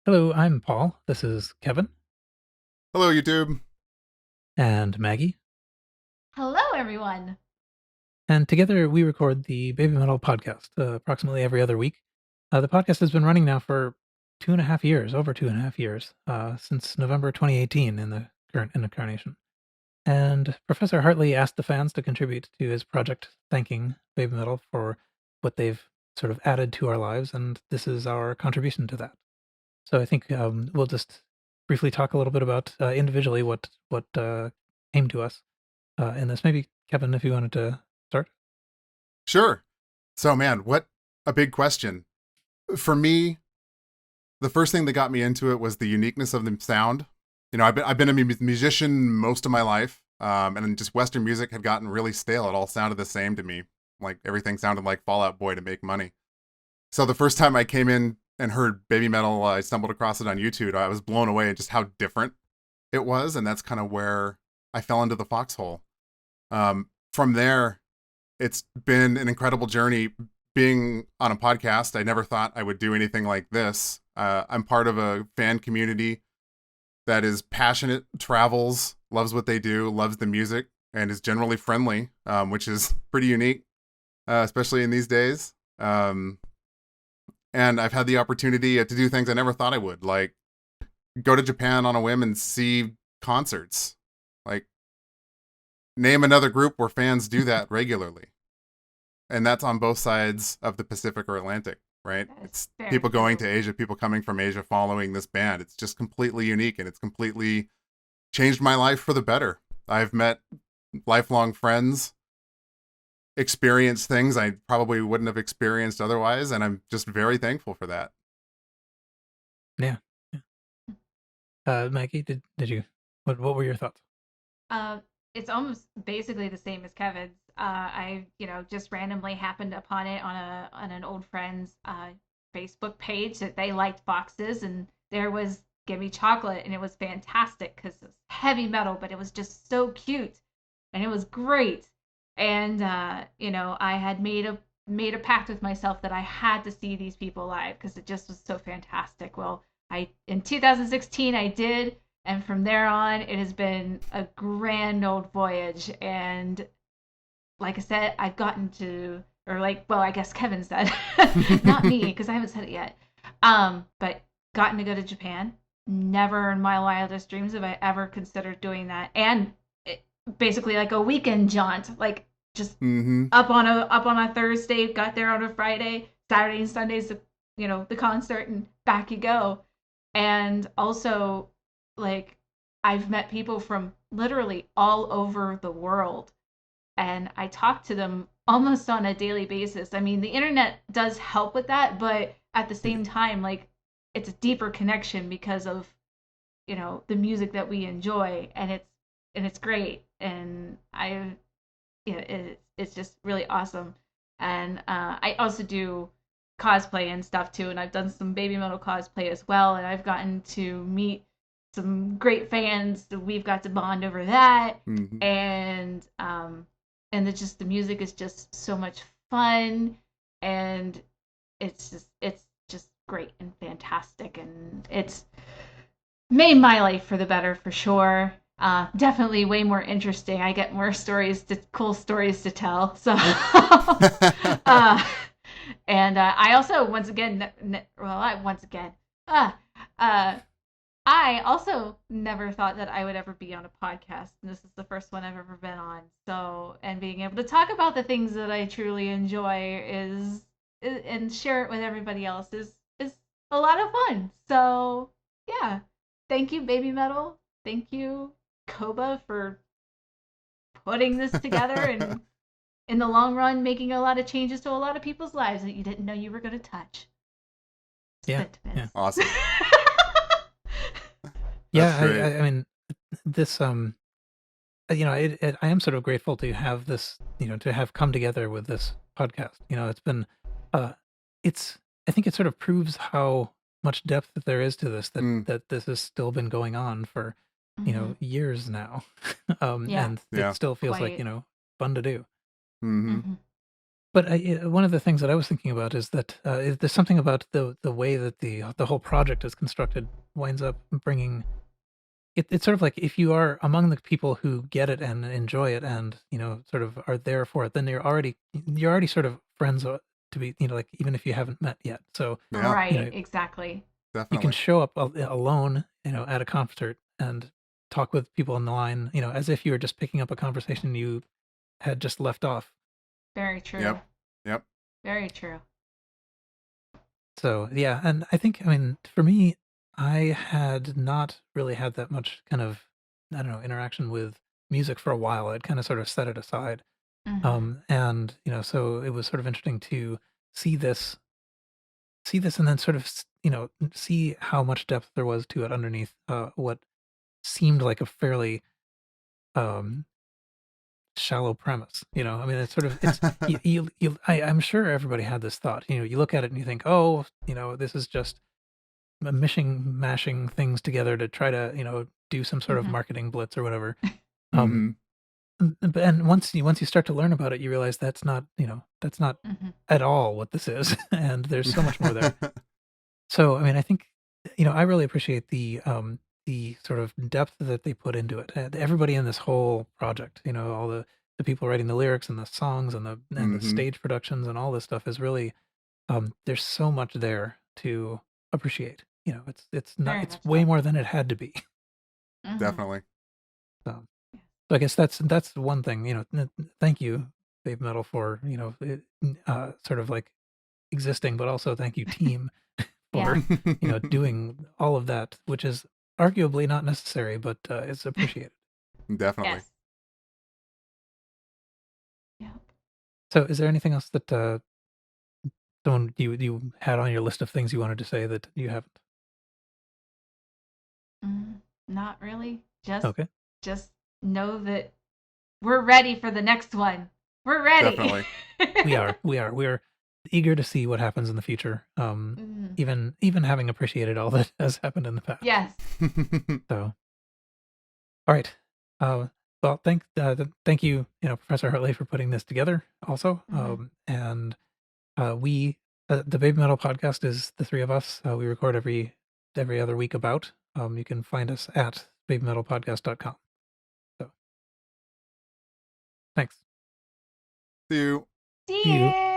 Hello, I'm Paul. This is Kevin Hello, YouTube. and Maggie. Hello, everyone. And together we record the Baby Metal podcast approximately every other week. The podcast has been running now for 2.5 years, over 2.5 years, since November 2018 in the current incarnation. And Professor Hartley asked the fans to contribute to his project, thanking Baby Metal for what they've sort of added to our lives, and this is our contribution to that. So I think we'll just briefly talk a little bit about individually what came to us in this. Maybe Kevin, if you wanted to start. Sure. So, man, what a big question. For me, the first thing that got me into it was the uniqueness of the sound. I've been a musician most of my life, and just Western music had gotten really stale. It all sounded the same to me. Like everything sounded like Fall Out Boy to make money. So the first time I came in and heard baby metal, I stumbled across it on YouTube. I was blown away at just how different it was, and that's kind of where I fell into the foxhole. From there, it's been an incredible journey being on a podcast. I never thought I would do anything like this. I'm part of a fan community that is passionate, travels, loves what they do, loves the music, and is generally friendly, which is pretty unique, especially in these days. And I've had the opportunity to do things I never thought I would, like go to Japan on a whim and see concerts. Like, name another group where fans do that regularly. And that's on both sides of the Pacific or Atlantic, right? That is It's very people going cool. to Asia, people coming from Asia following this band. It's just completely unique, and it's completely changed my life for the better. I've met lifelong friends, experienced things I probably wouldn't have experienced otherwise, and I'm just very thankful for that. Yeah. Yeah. Maggie, did you? What were your thoughts? Uh, it's almost basically the same as Kevin's. I, just randomly happened upon it on an old friend's Facebook page that they liked boxes, and there was Give Me Chocolate, and it was fantastic because it was heavy metal, but it was just so cute, and it was great. And I had made a pact with myself that I had to see these people live because it just was so fantastic. Well, I in 2016 I did, and from there on it has been a grand old voyage. And like I said, I've gotten to, or like, well, I guess Kevin said, not me because I haven't said it yet. But gotten to go to Japan. Never in my wildest dreams have I ever considered doing that. And it, basically like a weekend jaunt, like just Mm-hmm. up on a Thursday, got there on a Friday, Saturday and Sundays, the concert, and back you go. And also, like, I've met people from literally all over the world, and I talk to them almost on a daily basis. I mean, the internet does help with that, but at the same time, like, it's a deeper connection because of the music that we enjoy, and it's great. And it's just really awesome. And I also do cosplay and stuff too, and I've done some baby metal cosplay as well, and I've gotten to meet some great fans. We've got to bond over that, Mm-hmm. and the music is just so much fun, and it's just great and fantastic, and it's made my life for the better for sure. Definitely way more interesting. I get more cool stories to tell. So, I also once again, uh, uh, I also never thought that I would ever be on a podcast, and this is the first one I've ever been on. So, and being able to talk about the things that I truly enjoy and share it with everybody else is a lot of fun. So, yeah. Thank you, Baby Metal. Thank you, Koba, for putting this together and in the long run making a lot of changes to a lot of people's lives that you didn't know you were going to touch. Yeah. Yeah. Sentiments. Awesome. That's Yeah. great. I mean, this I am sort of grateful to have this, to have come together with this podcast. It's been, uh, it's, I think it sort of proves how much depth that there is to this, that Mm, this has still been going on for, Mm-hmm. years now. Yeah, And it yeah. still feels like, quite. fun to do. Mm-hmm. Mm-hmm. But one of the things that I was thinking about is that there's something about the way that the whole project is constructed winds up bringing it's sort of like if you are among the people who get it and enjoy it and sort of are there for it, then you're already sort of friends to be like even if you haven't met yet. So Yeah, you Right, know exactly. you can definitely. show up alone at a concert and talk with people in the line as if you were just picking up a conversation you had just left off. Very Yep. true. Yep. Very true. So, yeah, and I mean, for me, I had not really had that much kind of, I don't know, interaction with music for a while. I'd kind of sort of set it aside. Hmm. And, so it was sort of interesting to see this, see this and then sort of, see how much depth there was to it underneath what seemed like a fairly um, shallow premise. I mean, it's sort of, I'm sure everybody had this thought, you look at it and you think, oh, this is just mashing things together to try to, do some sort of Hmm. marketing blitz or whatever. Um, Hmm. and once you start to learn about it, you realize that's not Hmm. at all what this is, and there's so much more there. So, I mean, I think, I really appreciate the sort of depth that they put into it. Everybody in this whole project, all the people writing the lyrics and the songs and the Hmm. stage productions and all this stuff is really there's so much there to appreciate. It's not Very it's much way so. more than it had to be. Hmm. Definitely. So I guess that's one thing, thank you, Babe Metal, for, sort of like existing, but also thank you, team, Yes. for, doing all of that, which is arguably not necessary, but is appreciated. Definitely. Yes. Yep. So is there anything else that someone you had on your list of things you wanted to say that you haven't? Not really. Just Okay. just know that we're ready for the next one. We're ready. Definitely. We are eager to see what happens in the future. Mhm. Even having appreciated all that has happened in the past. Yes. So, all right. Well, thank you, Professor Hartley, for putting this together. Also, Hmm. and we the Baby Metal podcast is the three of us. We record every other week. About you can find us at babymetalpodcast.com. So, thanks. See you. See See you. you.